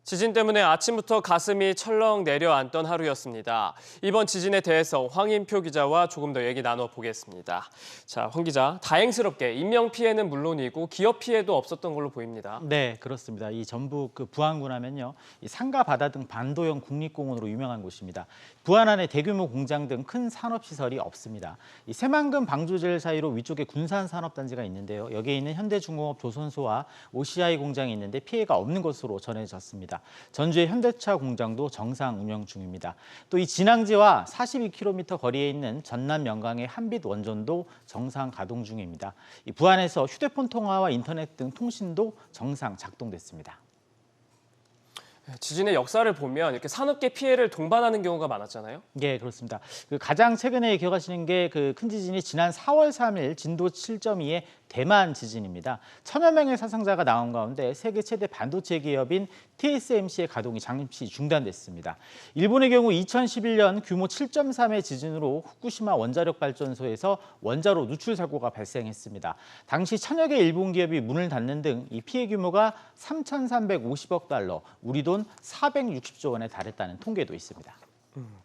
지진 때문에 아침부터 가슴이 철렁 내려앉던 하루였습니다. 이번 지진에 대해서 황인표 기자와 조금 더 얘기 나눠보겠습니다. 자, 황 기자, 다행스럽게 인명 피해는 물론이고 기업 피해도 없었던 걸로 보입니다. 네, 그렇습니다. 이 전북 부안군 하면요, 이 산과 바다 등 반도형 국립공원으로 유명한 곳입니다. 부안 안에 대규모 공장 등 큰 산업시설이 없습니다. 이 새만금 방조제를 사이로 위쪽에 군산산업단지가 있는데요. 여기에 있는 현대중공업 조선소와 OCI 공장이 있는데 피해가 없는 것으로 전해졌습니다. 전주의 현대차 공장도 정상 운영 중입니다. 또 이 진앙지와 42km 거리에 있는 전남 영광의 한빛 원전도 정상 가동 중입니다. 이 부안에서 휴대폰 통화와 인터넷 등 통신도 정상 작동됐습니다. 지진의 역사를 보면 이렇게 산업계 피해를 동반하는 경우가 많았잖아요. 네, 그렇습니다. 가장 최근에 기억하시는 게 큰 지진이 지난 4월 3일 진도 7.2의 대만 지진입니다. 1000여 명의 사상자가 나온 가운데 세계 최대 반도체 기업인 TSMC의 가동이 잠시 중단됐습니다. 일본의 경우 2011년 규모 7.3의 지진으로 후쿠시마 원자력 발전소에서 원자로 누출 사고가 발생했습니다. 당시 1000여 개 일본 기업이 문을 닫는 등 이 피해 규모가 3,350억 달러, 우리 돈 460조 원에 달했다는 통계도 있습니다.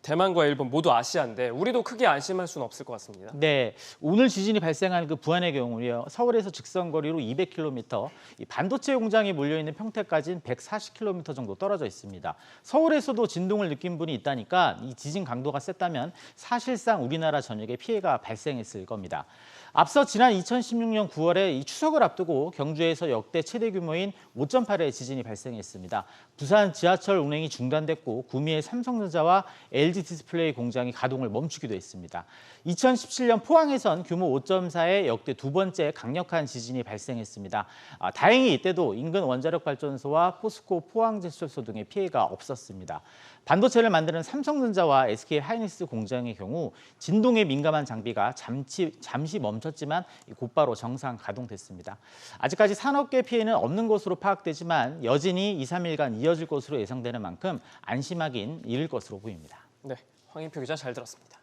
대만과 일본 모두 아시아인데 우리도 크게 안심할 수는 없을 것 같습니다. 네, 오늘 지진이 발생한 부안의 경우요, 서울에서 직선거리로 200km, 이 반도체 공장이 몰려있는 평택까지는 140km 정도 떨어져 있습니다. 서울에서도 진동을 느낀 분이 있다니까 이 지진 강도가 셌다면 사실상 우리나라 전역에 피해가 발생했을 겁니다. 앞서 지난 2016년 9월에 이 추석을 앞두고 경주에서 역대 최대 규모인 5.8의 지진이 발생했습니다. 부산 지하철 운행이 중단됐고 구미의 삼성전자와 LG 디스플레이 공장이 가동을 멈추기도 했습니다. 2017년 포항에선 규모 5.4의 역대 두 번째 강력한 지진이 발생했습니다. 다행히 이때도 인근 원자력 발전소와 포스코 포항제철소 등의 피해가 없었습니다. 반도체를 만드는 삼성전자와 SK 하이닉스 공장의 경우 진동에 민감한 장비가 잠시 멈췄지만 곧바로 정상 가동됐습니다. 아직까지 산업계 피해는 없는 것으로 파악되지만 여진이 2, 3일간 이어질 것으로 예상되는 만큼 안심하긴 이를 것으로 보입니다. 네, 황인표 기자 잘 들었습니다.